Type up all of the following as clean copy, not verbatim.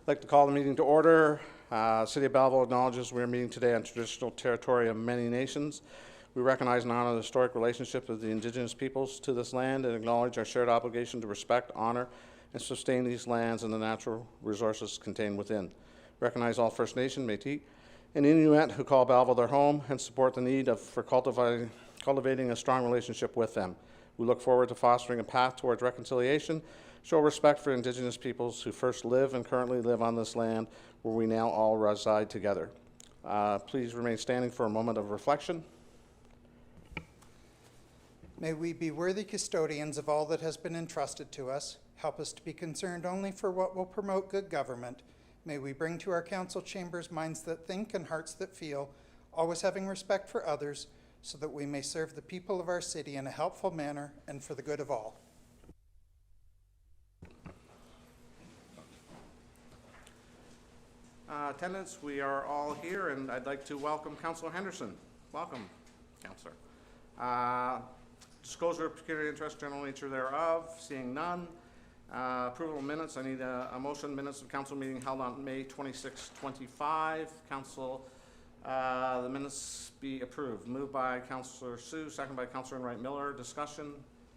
like to call the meeting to order. City of Belleville acknowledges we are meeting today on traditional territory of many nations. We recognize and honor the historic relationship of the Indigenous peoples to this land and acknowledge our shared obligation to respect, honor, and sustain these lands and the natural resources contained within. Recognize all First Nation, Métis, and Inuit who call Belleville their home and support the need for cultivating a strong relationship with them. We look forward to fostering a path towards reconciliation, show respect for Indigenous peoples who first live and currently live on this land where we now all reside together. Please remain standing for a moment of reflection. May we be worthy custodians of all that has been entrusted to us. Help us to be concerned only for what will promote good government. May we bring to our council chambers minds that think and hearts that feel, always having respect for others, so that we may serve the people of our city in a helpful manner and for the good of all. Attendants, we are all here, and I'd like to welcome Councillor Henderson. Welcome, Councillor. Disclosure of pecuniary interest, general nature thereof, seeing none. Approval of minutes. I need a motion. Minutes of council meeting held on May 26, 25. Council, the minutes be approved. Moved by Councillor Sue, second by Councillor Enright Miller. Discussion.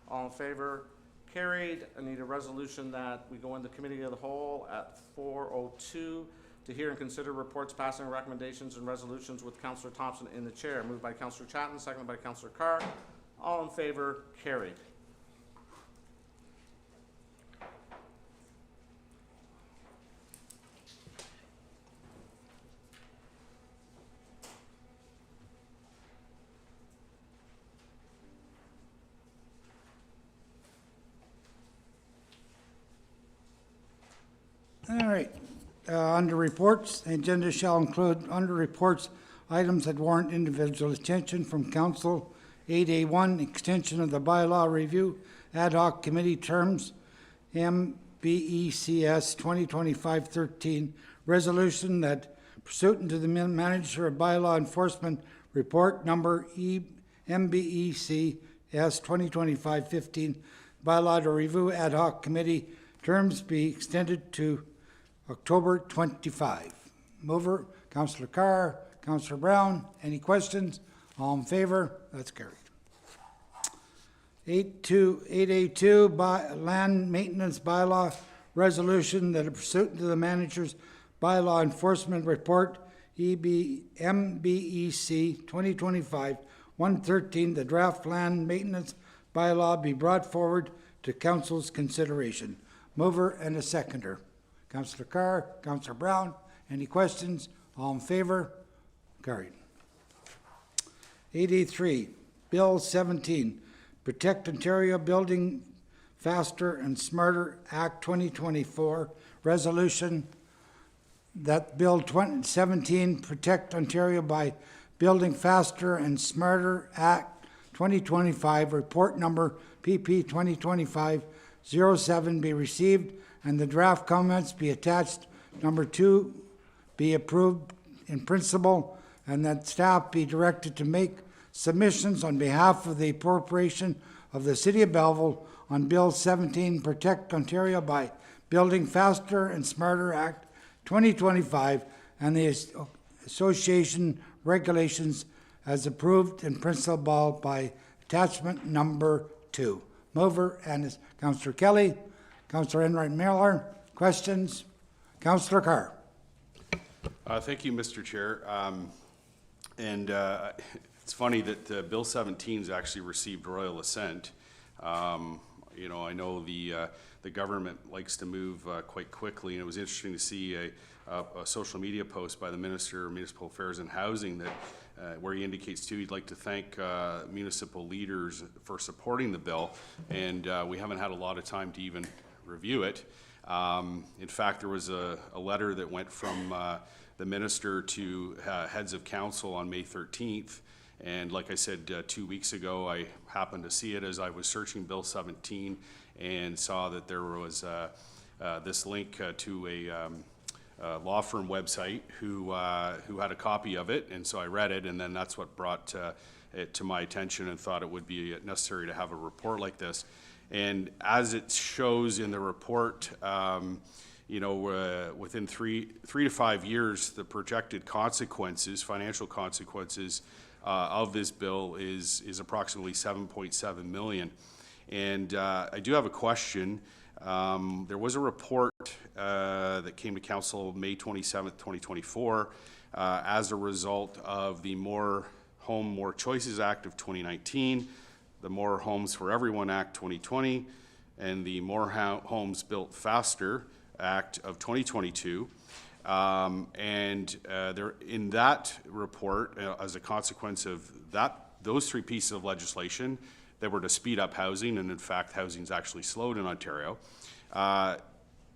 All in favor? Carried. I need a resolution that we go into committee of the whole at 4:02 to hear and consider reports, passing recommendations and resolutions with Councillor Thompson in the chair. Moved by Councillor Chatton, second by Councillor Carr. All in favor? Carried. All right. Under reports, the agenda shall include under reports items that warrant individual attention from council. 8A1, extension of the bylaw review ad hoc committee terms, MBECS 2025-13 resolution that pursuant to the manager of bylaw enforcement report number MBECS 2025-15 bylaw to review ad hoc committee terms be extended to October 25. Mover, Councillor Carr, Councillor Brown. Any questions? All in favor? That's carried. 8A2 land maintenance bylaw resolution that pursuant to the manager's bylaw enforcement report MBEC 2025-113, the draft land maintenance bylaw be brought forward to council's consideration. Mover and a seconder. Councillor Carr, Councillor Brown. Any questions? All in favor? Carried. 8A3, Bill 17, Protect Ontario Building Faster and Smarter Act 2024, resolution that Bill 17, Protect Ontario by Building Faster and Smarter Act 2025, report number PP 2025-07 be received and the draft comments be attached. Number 2, be approved in principle, and that staff be directed to make submissions on behalf of the appropriation of the City of Belleville on Bill 17, Protect Ontario by Building Faster and Smarter Act 2025 and the association regulations as approved in principle by attachment number 2. Mover and is Councillor Kelly. Councillor Enright Miller. Questions? Councillor Carr. Thank you, Mr. Chair. It's funny that Bill 17 has actually received royal assent. You know, I know the government likes to move quite quickly, and it was interesting to see a social media post by the Minister of Municipal Affairs and Housing that where he indicates too he'd like to thank municipal leaders for supporting the bill, and we haven't had a lot of time to even review it. In fact, there was a letter that went from the minister to heads of council on May 13th. And like I said 2 weeks ago, I happened to see it as I was searching Bill 17 and saw that there was this link to a law firm website who had a copy of it. And so I read it, and then that's what brought it to my attention and thought it would be necessary to have a report like this. And as it shows in the report, within three to 5 years, the projected consequences, financial consequences of this bill is approximately 7.7 million. And I do have a question. There was a report that came to council May 27th, 2024, as a result of the More Home, More Choices Act of 2019, the More Homes for Everyone Act 2020, and the More Homes Built Faster Act of 2022. There, in that report, as a consequence of those three pieces of legislation that were to speed up housing, and in fact, housing's actually slowed in Ontario,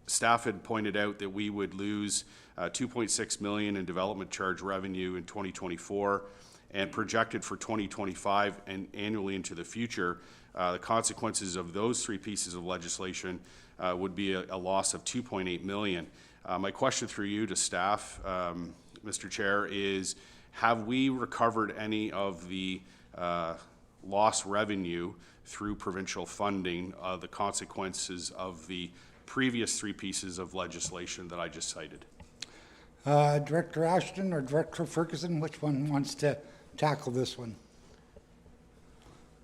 staff had pointed out that we would lose 2.6 million in development charge revenue in 2024, and projected for 2025 and annually into the future, the consequences of those three pieces of legislation would be a loss of 2.8 million. My question through you to staff, Mr. Chair, is have we recovered any of the lost revenue through provincial funding, the consequences of the previous three pieces of legislation that I just cited? Director Ashton or Director Ferguson, which one wants to tackle this one?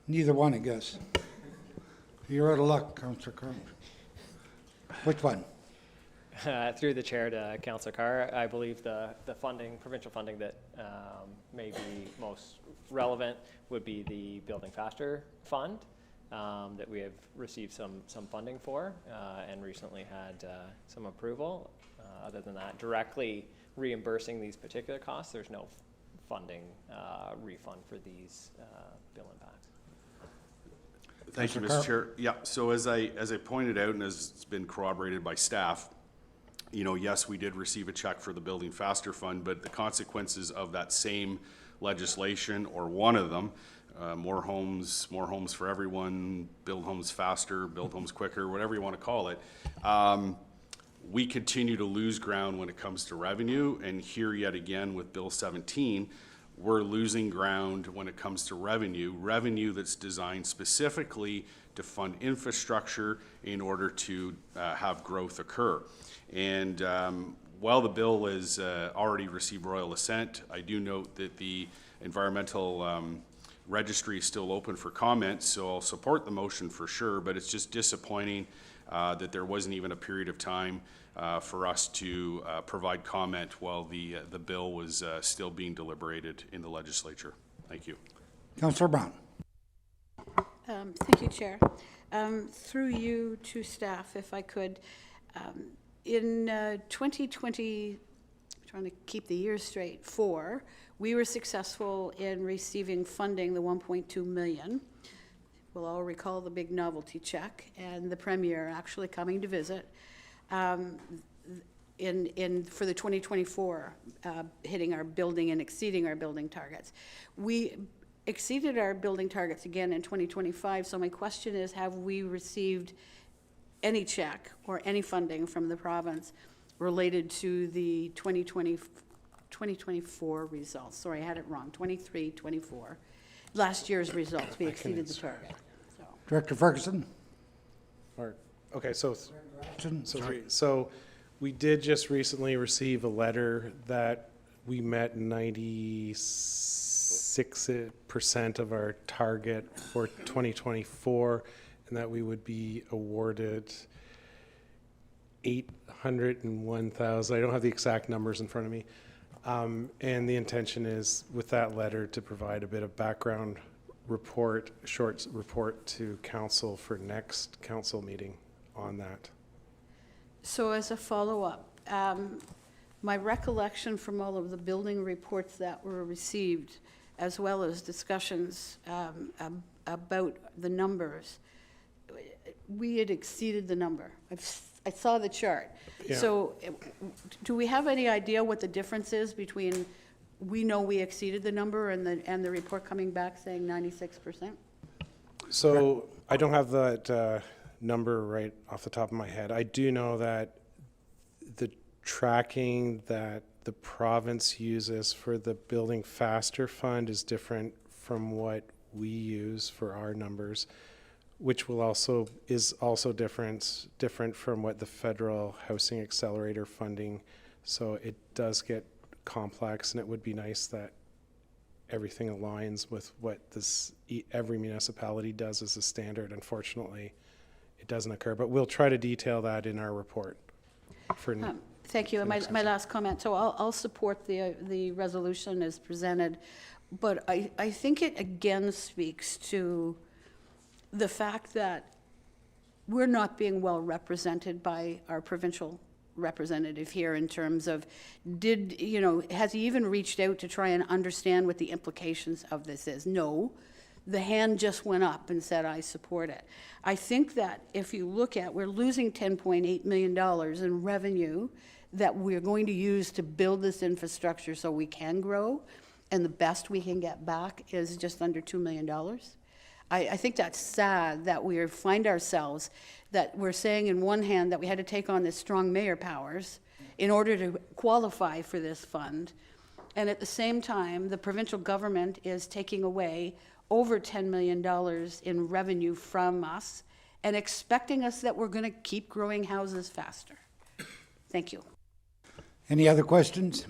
Neither one, I guess. You're out of luck, Councillor Carr. Which one? Through the chair to Councillor Carr, I believe the funding, provincial funding that may be most relevant would be the Building Faster Fund that we have received some funding for and recently had some approval. Other than that, directly reimbursing these particular costs, there's no funding refund for these bill impacts. Thank you, Mr. Chair. Yeah, so as I pointed out, and as it's been corroborated by staff, yes, we did receive a check for the Building Faster Fund, but the consequences of that same legislation, or one of them, more homes for everyone, build homes faster, build homes quicker, whatever you want to call it, we continue to lose ground when it comes to revenue. And here yet again with Bill 17, we're losing ground when it comes to revenue that's designed specifically to fund infrastructure in order to have growth occur. And while the bill has already received royal assent, I do note that the environmental registry is still open for comments, so I'll support the motion for sure, but it's just disappointing that there wasn't even a period of time for us to provide comment while the bill was still being deliberated in the legislature. Thank you. Councillor Brown. Thank you, Chair. Through you to staff, if I could, in 2020, trying to keep the years straight, we were successful in receiving funding, the 1.2 million. We'll all recall the big novelty check and the Premier actually coming to visit for the 2024, hitting our building and exceeding our building targets. We exceeded our building targets again in 2025, so my question is, have we received any check or any funding from the province related to the 2024 results? Sorry, I had it wrong, 23-24. Last year's results, we exceeded the target. So. Director Ferguson. Okay, so we did just recently receive a letter that we met 96% of our target for 2024, and that we would be awarded 801,000. I don't have the exact numbers in front of me. And the intention is, with that letter, to provide a bit of background report, short report to council for next council meeting on that. So as a follow-up, my recollection from all of the building reports that were received, as well as discussions about the numbers, we had exceeded the number. I saw the chart. Yeah. So do we have any idea what the difference is between we know we exceeded the number and the report coming back saying 96%? So I don't have that number right off the top of my head. I do know that the tracking that the province uses for the Building Faster Fund is different from what we use for our numbers. which is also different from what the federal housing accelerator funding. So it does get complex, and it would be nice that everything aligns with what every municipality does as a standard. Unfortunately, it doesn't occur, but we'll try to detail that in our report. Thank you. And my last comment, so I'll support the resolution as presented, but I think it again speaks to the fact that we're not being well represented by our provincial representative here in terms of has he even reached out to try and understand what the implications of this is? No. The hand just went up and said, I support it. I think that if you look at, we're losing $10.8 million in revenue that we're going to use to build this infrastructure so we can grow, and the best we can get back is just under $2 million. I think that's sad that we find ourselves, that we're saying in one hand that we had to take on this strong mayor powers in order to qualify for this fund, and at the same time, the provincial government is taking away over $10 million in revenue from us and expecting us that we're going to keep growing houses faster. Thank you. Any other questions?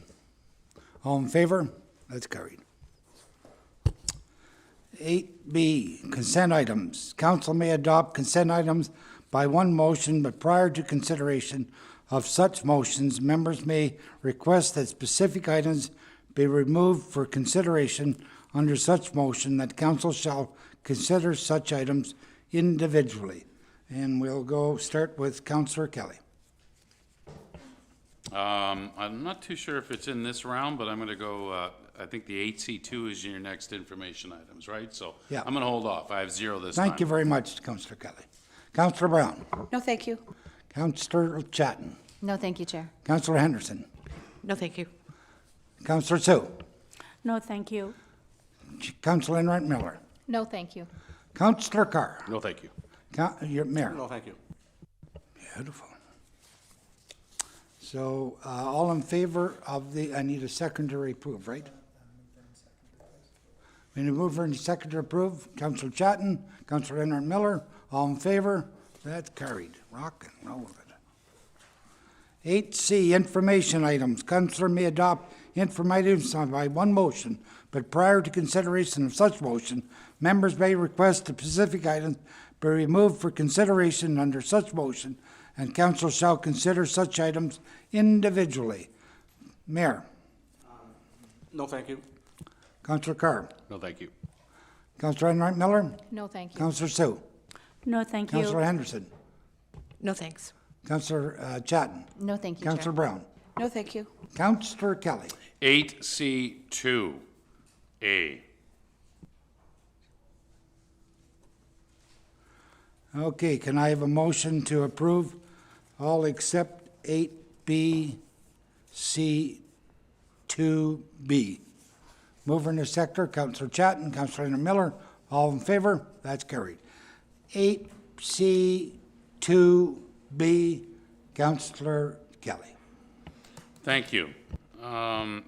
All in favor? That's carried. 8B, consent items. Council may adopt consent items by one motion, but prior to consideration of such motions, members may request that specific items be removed for consideration under such motion, that council shall consider such items individually. And we'll start with Councillor Kelly. I'm not too sure if it's in this round, but I'm going to go, I think the 8C2 is your next information items, right? So Yeah. I'm going to hold off. I have 0 this time. Thank you very much, Councillor Kelly. Councillor Brown. No, thank you. Councillor Chatton. No, thank you, Chair. Councillor Henderson. No, thank you. Councillor Sue. No, thank you. Councillor Enright Miller. No, thank you. Councillor Carr. No, thank you. Your Mayor. No, thank you. Beautiful. So, all in favor of I need a secondary approve, right? We need a mover and a second to approve. Councillor Chatton, Councillor Enright Miller, all in favor? That's carried. Rock and roll with it. 8C, information items. Councillor may adopt information items by one motion, but prior to consideration of such motion, members may request the specific items be removed for consideration under such motion, and council shall consider such items individually. Mayor. No, thank you. Councillor Carr. No, thank you. Councillor Enright Miller. No, thank you. Councillor Sue. No, thank you. Councillor Henderson. No, thanks. Councillor Chatton. No, thank you, Chair. Councillor Brown. No, thank you. Councillor Kelly. 8C2A. Okay, can I have a motion to approve all except 8B, C, 2B? Mover in the sector, Councillor Chatton, Councillor Miller, all in favor? That's carried. 8C, 2B, Councillor Kelly. Thank you.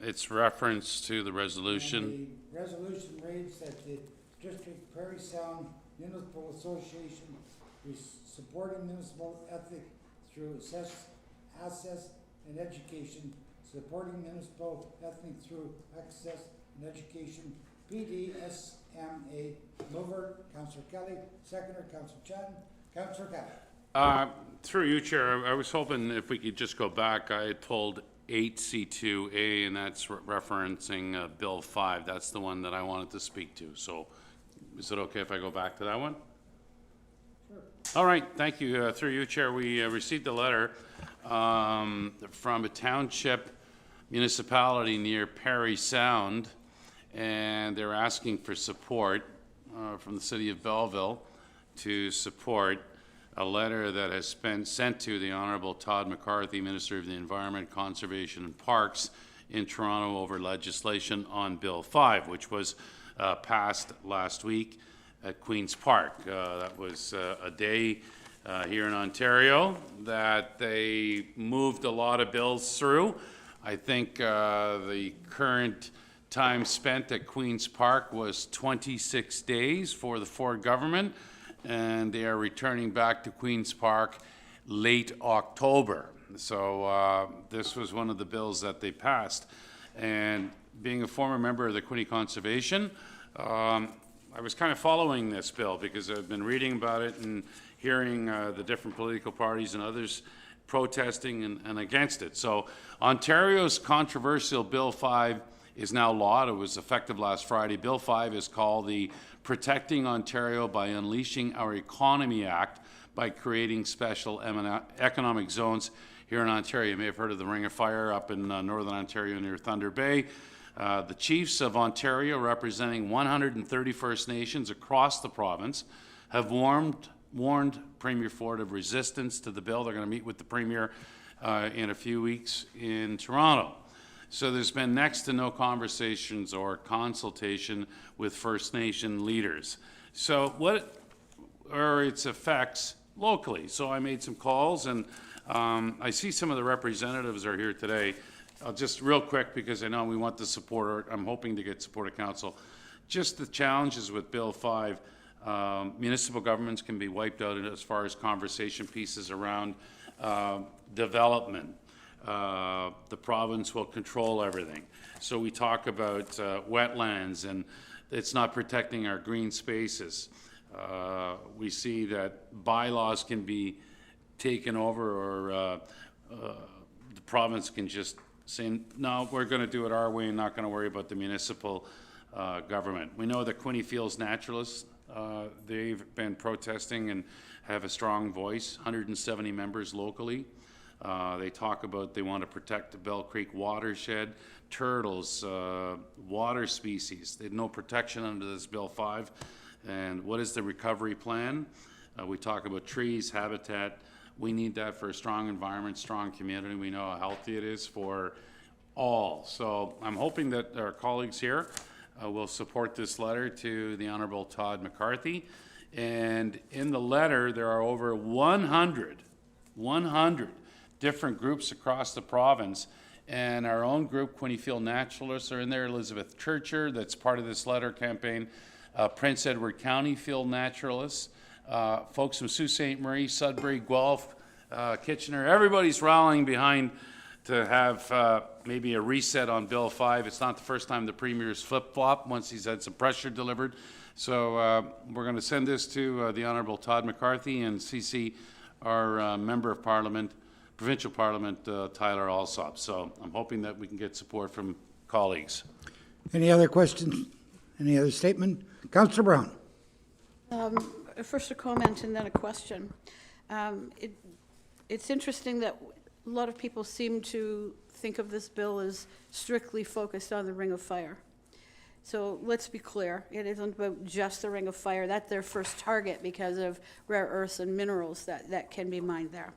It's reference to the resolution. The resolution reads that the District Prairie Sound Municipal Association is supporting municipal ethic through access and education, supporting municipal ethic through access and education, PDSMA. Mover, Councillor Kelly. Seconder, Councillor Chatton. Councillor Kelly. Through you, Chair, I was hoping if we could just go back. I had pulled 8C2A, and that's referencing Bill 5. That's the one that I wanted to speak to. So is it okay if I go back to that one? Sure. All right, thank you. Through you, Chair, we received a letter from a township municipality near Parry Sound, and they're asking for support from the city of Belleville to support a letter that has been sent to the Honourable Todd McCarthy, Minister of the Environment, Conservation and Parks in Toronto over legislation on Bill 5, which was passed last week at Queen's Park. That was a day here in Ontario that they moved a lot of bills through. I think the current time spent at Queen's Park was 26 days for the Ford government. and they are returning back to Queen's Park late October. So this was one of the bills that they passed. And being a former member of the Quinte Conservation, I was kind of following this bill because I've been reading about it and hearing the different political parties and others protesting and against it. So Ontario's controversial Bill 5 is now law. It was effective last Friday. Bill 5 is called the Protecting Ontario by Unleashing Our Economy Act by creating special economic zones here in Ontario. You may have heard of the Ring of Fire up in Northern Ontario near Thunder Bay. The chiefs of Ontario, representing 130 First Nations across the province, have warned Premier Ford of resistance to the bill. They're going to meet with the Premier in a few weeks in Toronto. So there's been next to no conversations or consultation with First Nation leaders. So what are its effects locally? So I made some calls, and I see some of the representatives are here today. I'll just real quick, because I know we want the support, or I'm hoping to get support of council. Just the challenges with Bill 5. Municipal governments can be wiped out as far as conversation pieces around development. The province will control everything. So we talk about wetlands, and it's not protecting our green spaces. We see that bylaws can be taken over, or the province can just say, no, we're going to do it our way and not going to worry about the municipal government. We know that Quinte Fields naturalists, they've been protesting and have a strong voice, 170 members locally. They talk about they want to protect the Bell Creek watershed, turtles, water species. They have no protection under this Bill 5. And what is the recovery plan? We talk about trees, habitat. We need that for a strong environment, strong community. We know how healthy it is for all. So I'm hoping that our colleagues here will support this letter to the Honourable Todd McCarthy. And in the letter, there are over 100 different groups across the province. And our own group, Quinte Field Naturalists, are in there. Elizabeth Churcher, that's part of this letter campaign. Prince Edward County Field Naturalists. Folks from Sault Ste. Marie, Sudbury, Guelph, Kitchener, everybody's rallying behind to have maybe a reset on Bill 5. It's not the first time the Premier's flip-flopped once he's had some pressure delivered. So we're going to send this to the Honourable Todd McCarthy and CC our Member of Parliament, Provincial Parliament, Tyler Alsop. So I'm hoping that we can get support from colleagues. Any other questions? Any other statement? Councillor Brown. First a comment and then a question. It's interesting that a lot of people seem to think of this bill as strictly focused on the Ring of Fire. So let's be clear, it isn't about just the Ring of Fire. That's their first target because of rare earths and minerals that can be mined there.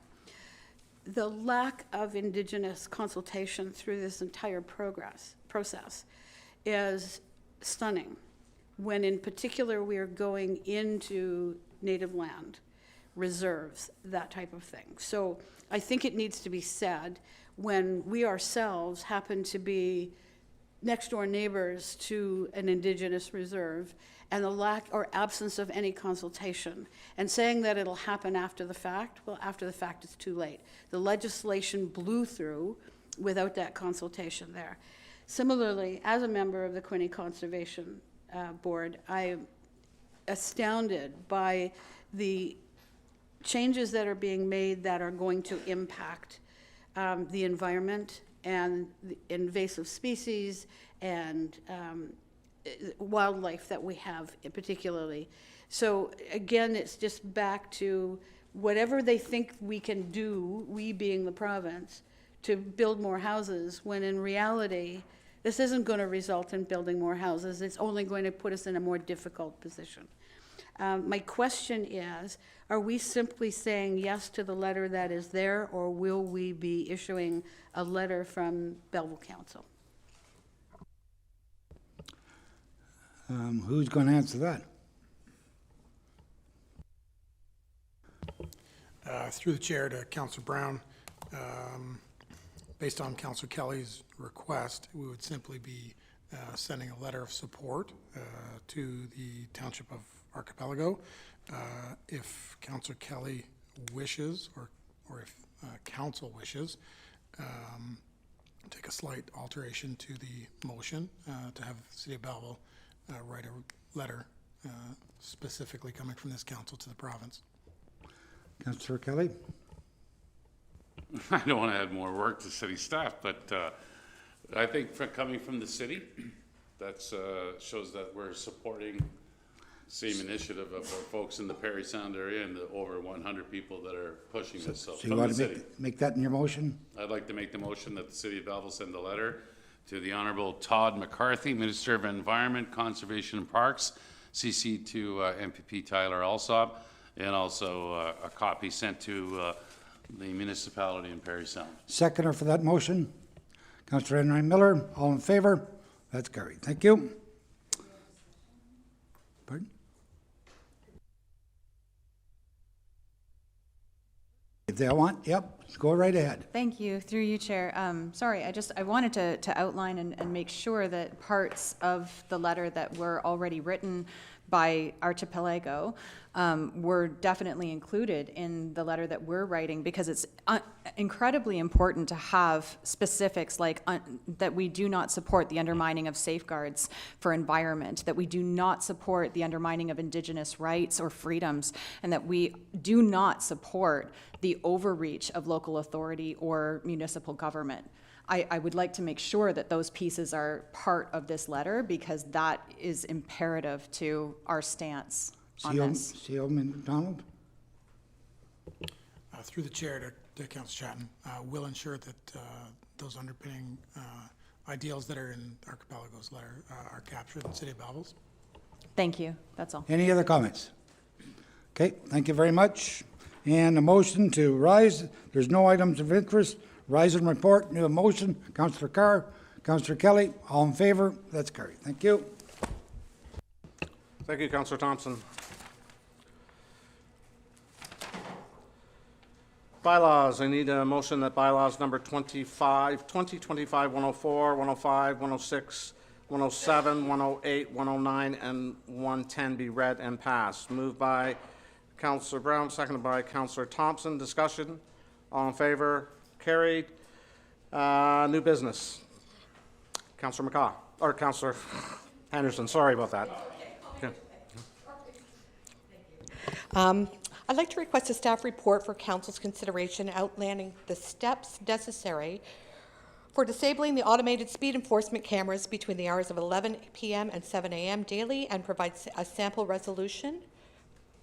The lack of Indigenous consultation through this entire process is stunning, when in particular we are going into native land, reserves, that type of thing. So I think it needs to be said, when we ourselves happen to be next door neighbors to an Indigenous reserve, and the lack or absence of any consultation, and saying that it'll happen after the fact, well, after the fact it's too late. The legislation blew through without that consultation there. Similarly, as a member of the Quinte Conservation Board, I'm astounded by the changes that are being made that are going to impact the environment and the invasive species and wildlife that we have particularly. So again, it's just back to whatever they think we can do, we being the province, to build more houses, when in reality, this isn't going to result in building more houses. It's only going to put us in a more difficult position. My question is, are we simply saying yes to the letter that is there, or will we be issuing a letter from Belleville Council? Who's going to answer that? Through the chair to Councillor Brown, based on Councillor Kelly's request, we would simply be sending a letter of support to the Township of Archipelago if Councillor Kelly wishes, or if council wishes, take a slight alteration to the motion to have the City of Belleville write a letter specifically coming from this council to the province. Councillor Kelly? I don't want to add more work to city staff, but I think coming from the city, that shows that we're supporting same initiative of our folks in the Perry Sound area and the over 100 people that are pushing this. So So you from want the to city, make that in your motion? I'd like to make the motion that the City of Belleville send a letter to the Honorable Todd McCarthy, Minister of Environment, Conservation and Parks, CC to MPP Tyler Alsop, and also a copy sent to the municipality in Perry Sound. Seconder for that motion? Councillor Henry Miller, all in favor? That's carried. Thank you. Pardon? If they want, yep, go right ahead. Thank you, through you, Chair. Sorry, I wanted to outline and make sure that parts of the letter that were already written by Archipelago were definitely included in the letter that we're writing, because it's incredibly important to have specifics like that we do not support the undermining of safeguards for environment, that we do not support the undermining of Indigenous rights or freedoms, and that we do not support the overreach of local authority or municipal government. I would like to make sure that those pieces are part of this letter, because that is imperative to our stance on this. CO McDonald? Through the chair to Councillor Chatton, will ensure that those underpinning ideals that are in Archipelago's letter are captured in the City of Belleville. Thank you, that's all. Any other comments? Okay, thank you very much. And a motion to rise. There's no items of interest. Rise and report. New motion. Councillor Carr, Councillor Kelly, all in favor? That's carried. Thank you. Thank you, Councillor Thompson. Bylaws. I need a motion that bylaws number 2025, 104, 105, 106, 107, 108, 109, and 110 be read and passed. Moved by Councillor Brown, seconded by Councillor Thompson. Discussion. All in favor? Carried. New business. Councillor McCaw, or Councillor Henderson, sorry about that. Okay. I'd like to request a staff report for Council's consideration outlining the steps necessary for disabling the automated speed enforcement cameras between the hours of 11 p.m. and 7 a.m. daily, and provide a sample resolution,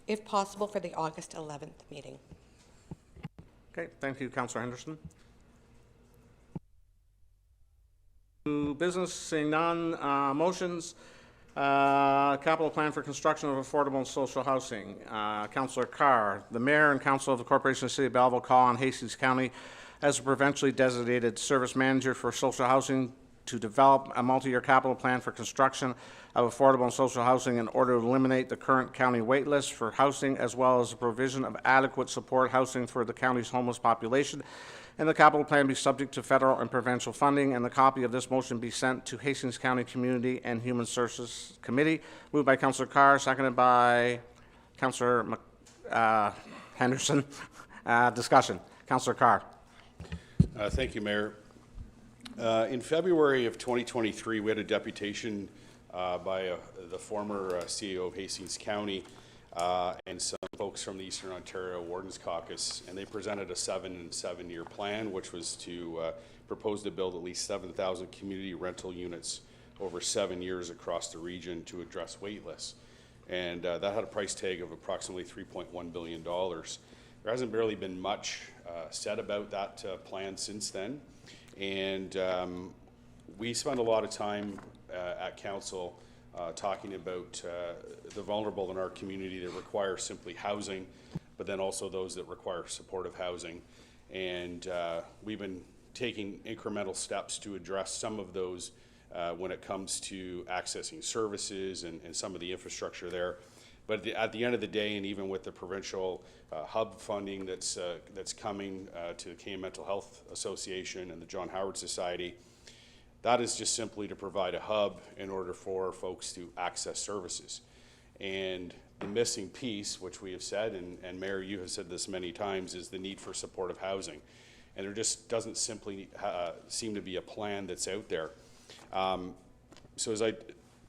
if possible, for the August 11th meeting. Okay, thank you, Councillor Henderson. New business, seeing none. Motions. Capital plan for construction of affordable and social housing. Councillor Carr, the Mayor and Council of the Corporation of the City of Belleville call on Hastings County as a provincially designated service manager for social housing to develop a multi-year capital plan for construction of affordable and social housing in order to eliminate the current county wait list for housing, as well as the provision of adequate support housing for the county's homeless population. And the capital plan be subject to federal and provincial funding, and the copy of this motion be sent to Hastings County Community and Human Services Committee. Moved by Councillor Carr, seconded by Councillor Henderson. Discussion. Councillor Carr. Thank you, Mayor. In February of 2023, we had a deputation by the former CEO of Hastings County and some folks from the Eastern Ontario Wardens Caucus, and they presented a 7-year plan, which was to propose to build at least 7,000 community rental units over 7 years across the region to address wait lists. And that had a price tag of approximately $3.1 billion. There hasn't barely been much said about that plan since then. And we spend a lot of time at council talking about the vulnerable in our community that require simply housing, but then also those that require supportive housing. And we've been taking incremental steps to address some of those when it comes to accessing services and some of the infrastructure there. But at the end of the day, and even with the provincial hub funding that's coming to the Canadian Mental Health Association and the John Howard Society, that is just simply to provide a hub in order for folks to access services. And the missing piece, which we have said, and Mayor, you have said this many times, is the need for supportive housing. And there just doesn't simply seem to be a plan that's out there. So as I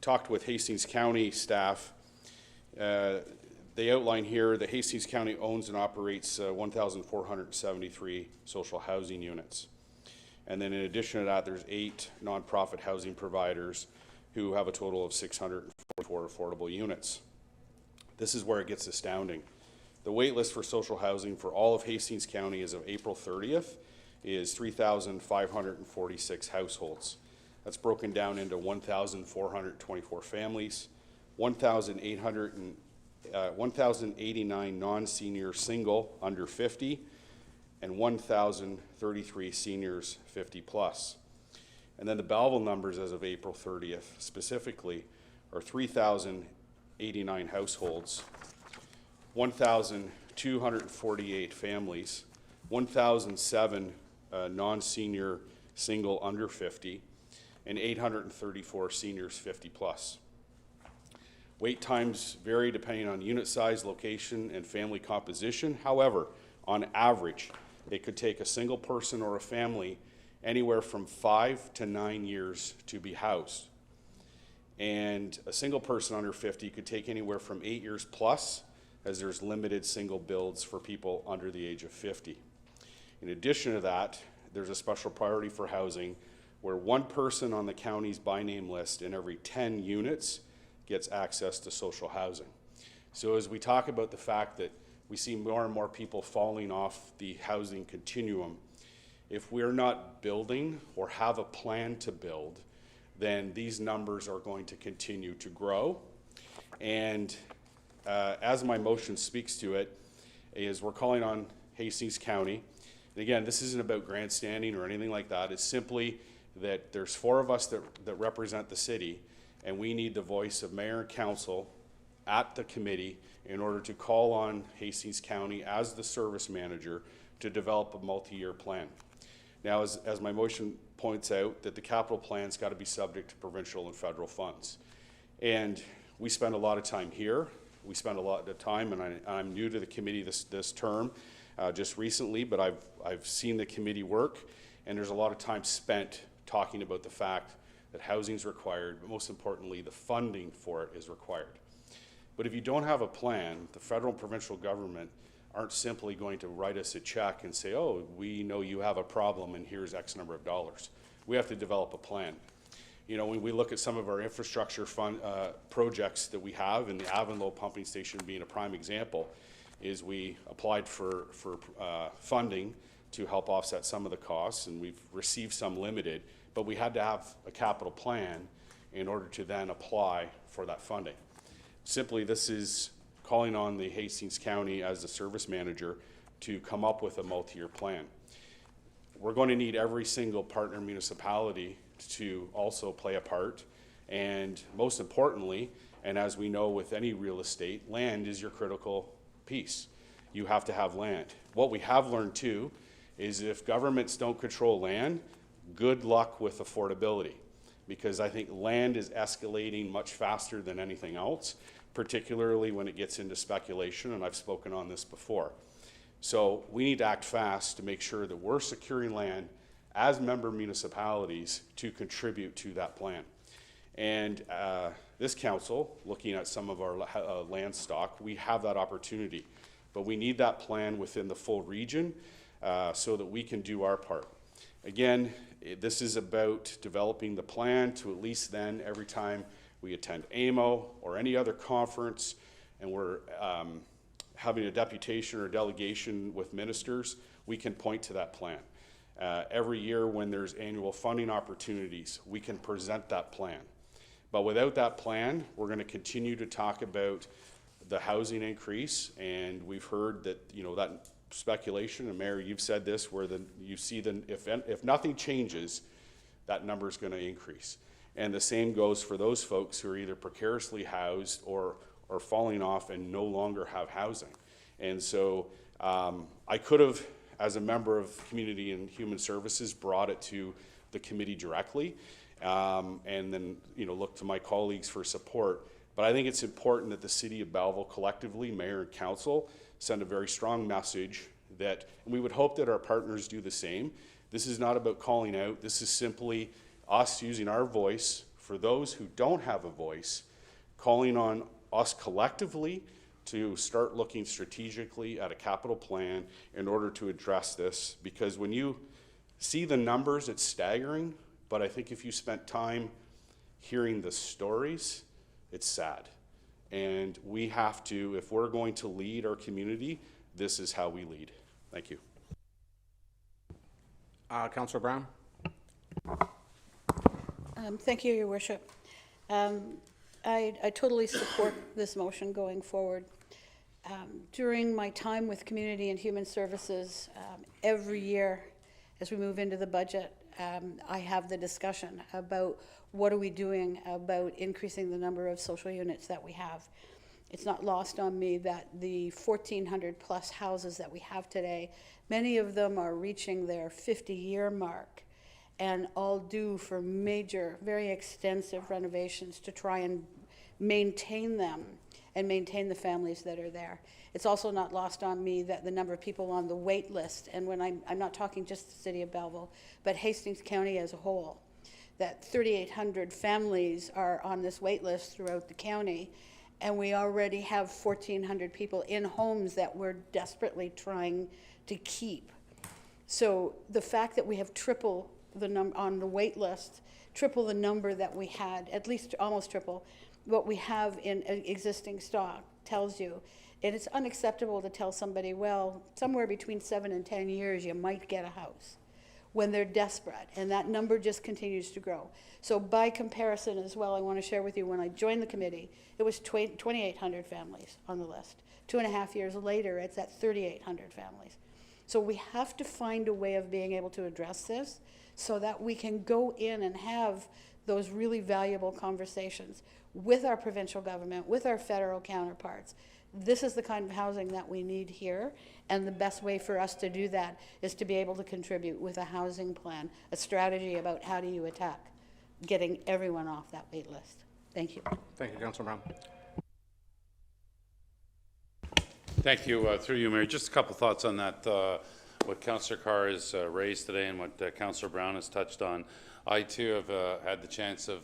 talked with Hastings County staff, they outline here that Hastings County owns and operates 1,473 social housing units. And then in addition to that, there's 8 nonprofit housing providers who have a total of 644 affordable units. This is where it gets astounding. The wait list for social housing for all of Hastings County as of April 30th is 3,546 households. That's broken down into 1,424 families, 1,089 non-senior single under 50, and 1,033 seniors 50 plus. And then the Belleville numbers as of April 30th specifically are 3,089 households, 1,248 families, 1,007 non-senior single under 50, and 834 seniors 50 plus. Wait times vary depending on unit size, location, and family composition. However, on average, it could take a single person or a family anywhere from 5 to 9 years to be housed. And a single person under 50 could take anywhere from 8 years plus, as there's limited single builds for people under the age of 50. In addition to that, there's a special priority for housing where one person on the county's by name list in every 10 units gets access to social housing. So as we talk about the fact that we see more and more people falling off the housing continuum, if we're not building or have a plan to build, then these numbers are going to continue to grow. And as my motion speaks to it, is we're calling on Hastings County. And again, this isn't about grandstanding or anything like that. It's simply that there's 4 of us that represent the city, and we need the voice of mayor and council at the committee in order to call on Hastings County as the service manager to develop a multi-year plan. Now, as my motion points out, that the capital plan's got to be subject to provincial and federal funds. And we spend a lot of time here. We spend a lot of time, and I'm new to the committee this term, just recently, but I've seen the committee work, and there's a lot of time spent talking about the fact that housing is required, but most importantly, the funding for it is required. But if you don't have a plan, the federal and provincial government aren't simply going to write us a check and say, oh, we know you have a problem and here's X number of dollars. We have to develop a plan. You know, when we look at some of our infrastructure fund projects that we have, and the Avonlow pumping station being a prime example, is we applied for funding to help offset some of the costs, and we've received some limited, but we had to have a capital plan in order to then apply for that funding. Simply, this is calling on the Hastings County as the service manager to come up with a multi-year plan. We're going to need every single partner municipality to also play a part, and most importantly, and as we know with any real estate, land is your critical piece. You have to have land. What we have learned too is if governments don't control land, good luck with affordability, because I think land is escalating much faster than anything else, particularly when it gets into speculation, and I've spoken on this before. So we need to act fast to make sure that we're securing land as member municipalities to contribute to that plan. And this council, looking at some of our land stock, we have that opportunity, but we need that plan within the full region so that we can do our part. Again, this is about developing the plan to at least then every time we attend AMO or any other conference and we're having a deputation or a delegation with ministers, we can point to that plan. Every year when there's annual funding opportunities, we can present that plan. But without that plan, we're going to continue to talk about the housing increase, and we've heard that, you know, that speculation, and Mayor, you've said this, where you see if nothing changes, that number is going to increase. And the same goes for those folks who are either precariously housed or falling off and no longer have housing. And so I could have, as a member of Community and Human Services, brought it to the committee directly, and then, you know, look to my colleagues for support. But I think it's important that the city of Belleville collectively, mayor and council, send a very strong message that, and we would hope that our partners do the same. This is not about calling out. This is simply us using our voice for those who don't have a voice, calling on us collectively to start looking strategically at a capital plan in order to address this. Because when you see the numbers, it's staggering, but I think if you spent time hearing the stories, it's sad. And we have to, if we're going to lead our community, this is how we lead. Thank you. Councillor Brown? Thank you, Your Worship. I totally support this motion going forward. During my time with Community and Human Services, every year as we move into the budget, I have the discussion about what are we doing about increasing the number of social units that we have. It's not lost on me that the 1,400 plus houses that we have today, many of them are reaching their 50-year mark and all due for major, very extensive renovations to try and maintain them and maintain the families that are there. It's also not lost on me that the number of people on the wait list, and when I'm not talking just the city of Belleville, but Hastings County as a whole, that 3,800 families are on this wait list throughout the county, and we already have 1,400 people in homes that we're desperately trying to keep. So the fact that we have triple the number on the wait list, triple the number that we had, at least almost triple what we have in existing stock, tells you. And it's unacceptable to tell somebody, well, somewhere between 7 and 10 years you might get a house, when they're desperate, and that number just continues to grow. So by comparison as well, I want to share with you, when I joined the committee, it was 2,800 families on the list. 2.5 years later, it's at 3,800 families. So we have to find a way of being able to address this so that we can go in and have those really valuable conversations with our provincial government, with our federal counterparts. This is the kind of housing that we need here, and the best way for us to do that is to be able to contribute with a housing plan, a strategy about how do you attack getting everyone off that wait list. Thank you. Thank you, Councillor Brown. Thank you. Through you, Mayor. Just a couple thoughts on that, what Councillor Carr has raised today and what Councillor Brown has touched on. I, too, have had the chance of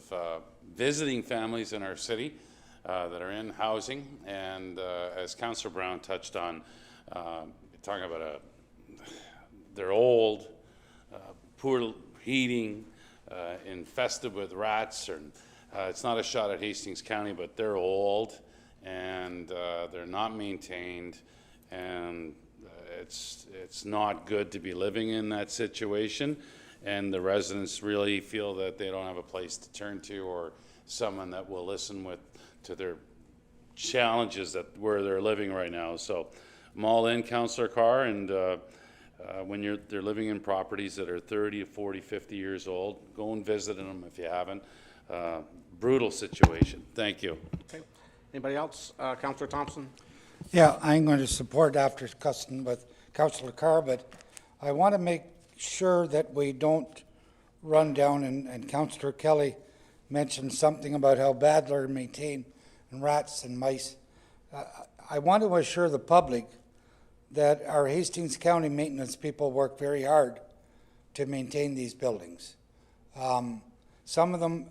visiting families in our city that are in housing, and as Councillor Brown touched on, talking about they're old, poor heating, infested with rats, or it's not a shot at Hastings County, but they're old and they're not maintained, and it's not good to be living in that situation, and the residents really feel that they don't have a place to turn to or someone that will listen to their challenges that where they're living right now. So I'm all in, Councillor Carr, and when they're living in properties that are 30, 40, 50 years old, go and visit them if you haven't. Brutal situation. Thank you. Okay. Anybody else? Councillor Thompson? Yeah, I'm going to support after discussing with Councillor Carr, but I want to make sure that we don't run down, and Councillor Kelly mentioned something about how bad they're maintained, and rats and mice. I want to assure the public that our Hastings County maintenance people work very hard to maintain these buildings. Some of them,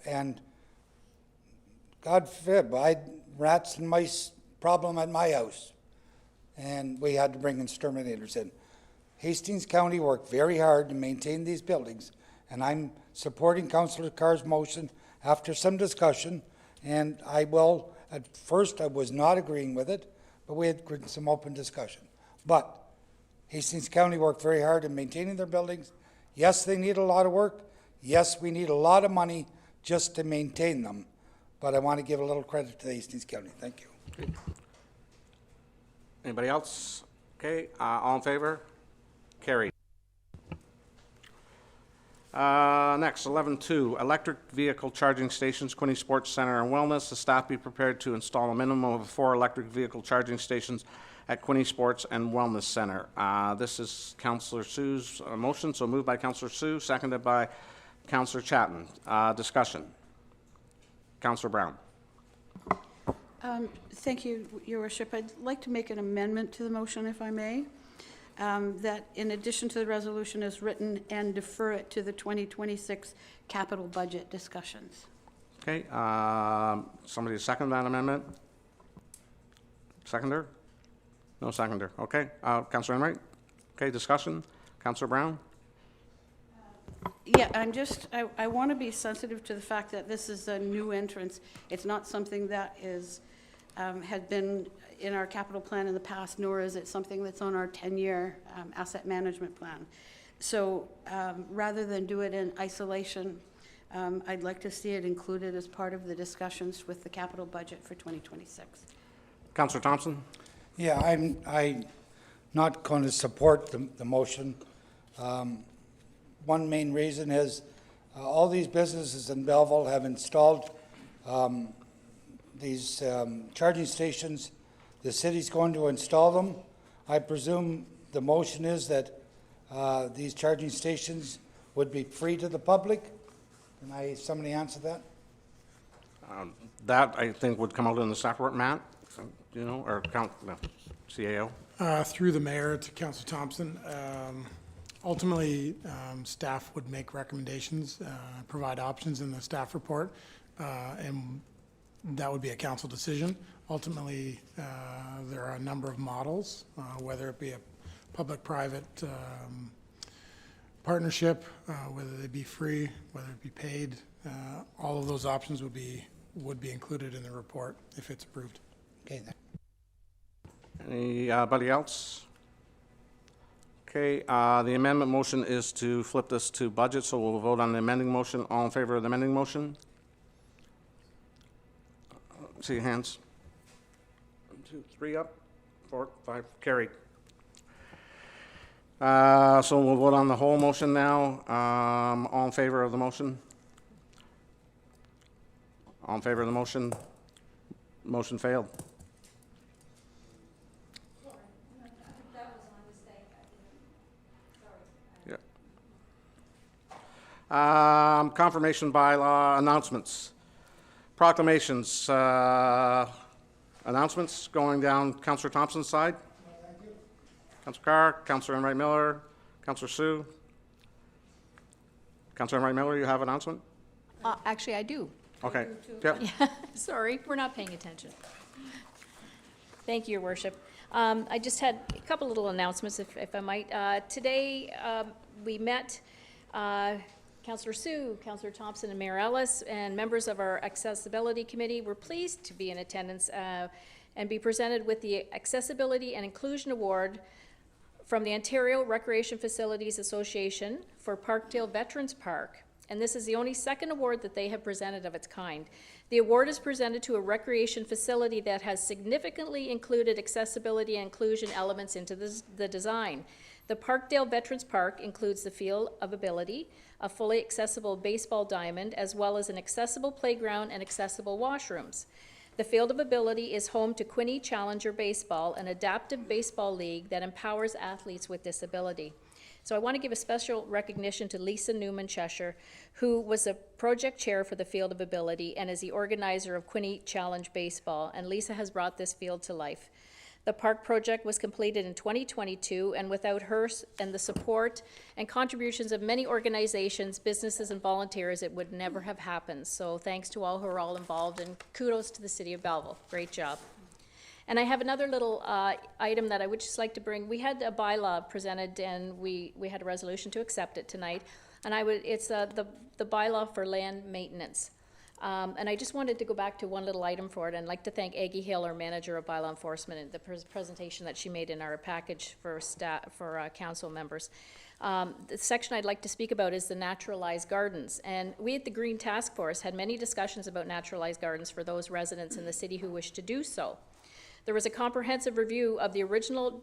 and God forbid, I had rats and mice problem at my house, and we had to bring exterminators in. Hastings County worked very hard to maintain these buildings, and I'm supporting Councillor Carr's motion after some discussion, and I will, at first I was not agreeing with it, but we had some open discussion. But Hastings County worked very hard in maintaining their buildings. Yes, they need a lot of work. Yes, we need a lot of money just to maintain them, but I want to give a little credit to Hastings County. Thank you. Okay. Anybody else? Okay, all in favor? Carried. Next, 11.2, electric vehicle charging stations, Quinny Sports Center and Wellness. The staff be prepared to install a minimum of 4 electric vehicle charging stations at Quinny Sports and Wellness Center. This is Councillor Sue's motion, so moved by Councillor Sue, seconded by Councillor Chapman. Discussion. Councillor Brown. Thank you, Your Worship. I'd like to make an amendment to the motion, if I may, that in addition to the resolution as written, and defer it to the 2026 capital budget discussions. Okay, somebody second that amendment? Seconder? No seconder, okay. Councillor Enright? Okay, discussion? Councillor Brown? Yeah, I want to be sensitive to the fact that this is a new entrance. It's not something that is, had been in our capital plan in the past, nor is it something that's on our 10-year asset management plan. So rather than do it in isolation, I'd like to see it included as part of the discussions with the capital budget for 2026. Councillor Thompson? Yeah, I'm not going to support the motion. One main reason is all these businesses in Belleville have installed these charging stations. The city's going to install them. I presume the motion is that these charging stations would be free to the public. Can somebody answer that? That, I think, would come out in the staff report, Matt, you know, or CAO. Through the mayor to Councillor Thompson, ultimately, staff would make recommendations, provide options in the staff report, and that would be a council decision. Ultimately, there are a number of models, whether it be a public-private partnership, whether they be free, whether it be paid. All of those options would be included in the report if it's approved. Okay, then. Anybody else? Okay, the amendment motion is to flip this to budget, so we'll vote on the amending motion. All in favor of the amending motion? See your hands. 1, 2, 3 up, 4, 5, carried. So we'll vote on the whole motion now. All in favor of the motion? All in favor of the motion? Motion failed. Confirmation bylaw announcements. Proclamations. Announcements going down Councillor Thompson's side. Councillor Carr, Councillor Enright Miller, Councillor Sue. Councillor Enright Miller, you have an announcement? Actually, I do. Okay. Yep. Sorry, we're not paying attention. Thank you, Your Worship. I just had a couple little announcements, if I might. Today, we met Councillor Sue, Councillor Thompson, and Mayor Ellis, and members of our Accessibility Committee were pleased to be in attendance and be presented with the Accessibility and Inclusion Award from the Ontario Recreation Facilities Association for Parkdale Veterans Park. And this is the only second award that they have presented of its kind. The award is presented to a recreation facility that has significantly included accessibility and inclusion elements into the design. The Parkdale Veterans Park includes the Field of Ability, a fully accessible baseball diamond, as well as an accessible playground and accessible washrooms. The Field of Ability is home to Quinney Challenger Baseball, an adaptive baseball league that empowers athletes with disability. So I want to give a special recognition to Lisa Newman Cheshire, who was a project chair for the Field of Ability and is the organizer of Quinney Challenge Baseball, and Lisa has brought this field to life. The park project was completed in 2022, and without her and the support and contributions of many organizations, businesses, and volunteers, it would never have happened. So thanks to all who are all involved, and kudos to the City of Belleville. Great job. And I have another little item that I would just like to bring. We had a bylaw presented, and we had a resolution to accept it tonight. And it's the bylaw for land maintenance. And I just wanted to go back to one little item for it, and I'd like to thank Aggie Hill, our manager of bylaw enforcement, and the presentation that she made in our package for council members. The section I'd like to speak about is the naturalized gardens. And we at the Green Task Force had many discussions about naturalized gardens for those residents in the city who wish to do so. There was a comprehensive review of the original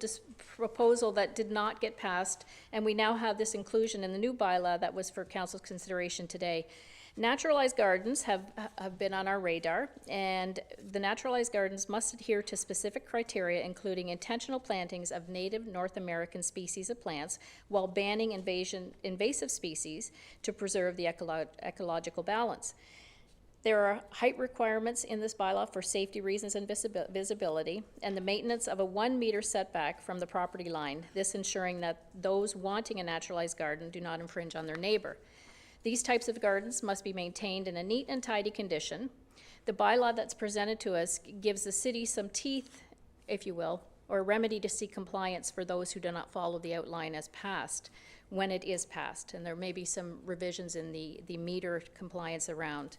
proposal that did not get passed, and we now have this inclusion in the new bylaw that was for council's consideration today. Naturalized gardens have been on our radar, and the naturalized gardens must adhere to specific criteria, including intentional plantings of native North American species of plants while banning invasive species to preserve the ecological balance. There are height requirements in this bylaw for safety reasons and visibility, and the maintenance of a 1 meter setback from the property line, this ensuring that those wanting a naturalized garden do not infringe on their neighbor. These types of gardens must be maintained in a neat and tidy condition. The bylaw that's presented to us gives the city some teeth, if you will, or a remedy to seek compliance for those who do not follow the outline as passed, when it is passed, and there may be some revisions in the meter compliance around.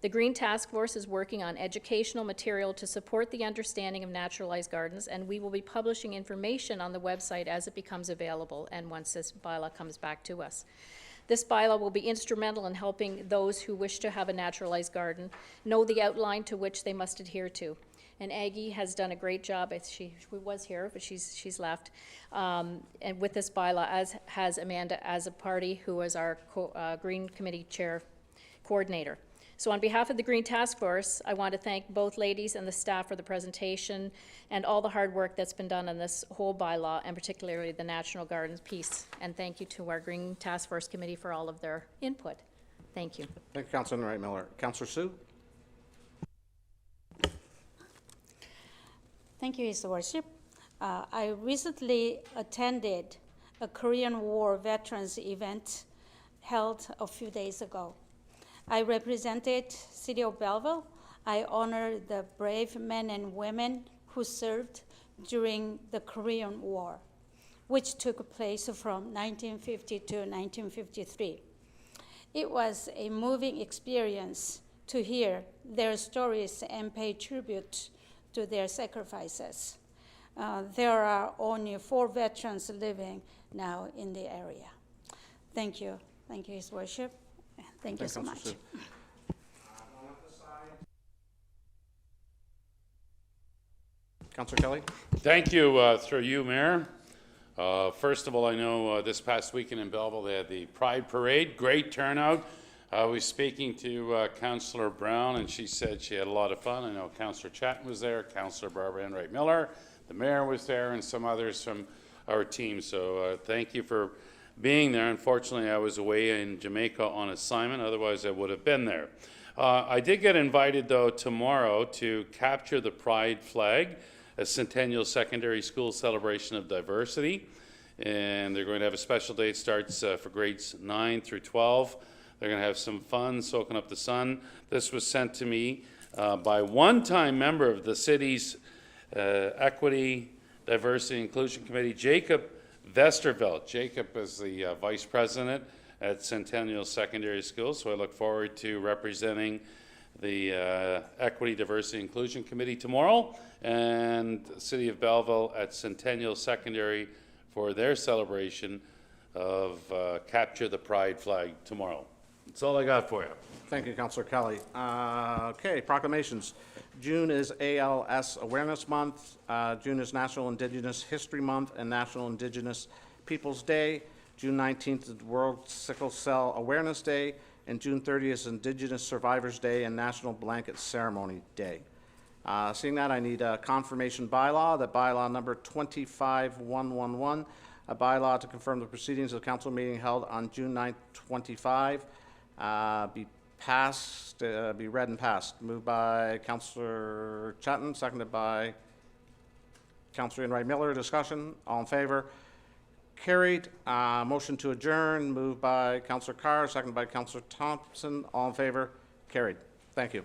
The Green Task Force is working on educational material to support the understanding of naturalized gardens, and we will be publishing information on the website as it becomes available and once this bylaw comes back to us. This bylaw will be instrumental in helping those who wish to have a naturalized garden know the outline to which they must adhere to. And Aggie has done a great job. She was here, but she's left. And with this bylaw, as has Amanda as a party, who was our Green Committee Chair Coordinator. So on behalf of the Green Task Force, I want to thank both ladies and the staff for the presentation and all the hard work that's been done on this whole bylaw, and particularly the National Gardens piece. And thank you to our Green Task Force Committee for all of their input. Thank you. Thank you, Councilor Wright Miller. Councilor Sue? Thank you, His Worship. I recently attended a Korean War veterans event held a few days ago. I represented City of Belleville. I honor the brave men and women who served during the Korean War, which took place from 1950 to 1953. It was a moving experience to hear their stories and pay tribute to their sacrifices. There are only 4 veterans living now in the area. Thank you. Thank you, His Worship. Thank you so much. Councilor Kelly? Thank you, through you, Mayor. First of all, I know this past weekend in Belleville, they had the Pride Parade, great turnout. I was speaking to Councillor Brown, and she said she had a lot of fun. I know Councillor Chatton was there, Councillor Barbara Enright Miller, the Mayor was there, and some others from our team. So thank you for being there. Unfortunately, I was away in Jamaica on assignment, otherwise I would have been there. I did get invited, though, tomorrow to capture the Pride flag, a Centennial Secondary School celebration of diversity. And they're going to have a special day. It starts for grades 9 through 12. They're going to have some fun soaking up the sun. This was sent to me by one-time member of the city's Equity, Diversity, Inclusion Committee, Jacob Vesterveld. Jacob is the Vice President at Centennial Secondary School, so I look forward to representing the Equity, Diversity, Inclusion Committee tomorrow, and the City of Belleville at Centennial Secondary for their celebration of Capture the Pride flag tomorrow. That's all I got for you. Thank you, Councilor Kelly. Okay, proclamations. June is ALS Awareness Month. June is National Indigenous History Month and National Indigenous Peoples Day. June 19th is World Sickle Cell Awareness Day. And June 30th is Indigenous Survivors Day and National Blanket Ceremony Day. Seeing that, I need a confirmation bylaw, the bylaw number 25111, a bylaw to confirm the proceedings of the council meeting held on June 9th, 25, be passed, be read and passed. Moved by Councillor Chatton, seconded by Councillor Enright Miller. Discussion, all in favor? Carried. Motion to adjourn, moved by Councillor Carr, seconded by Councillor Thompson. All in favor? Carried. Thank you.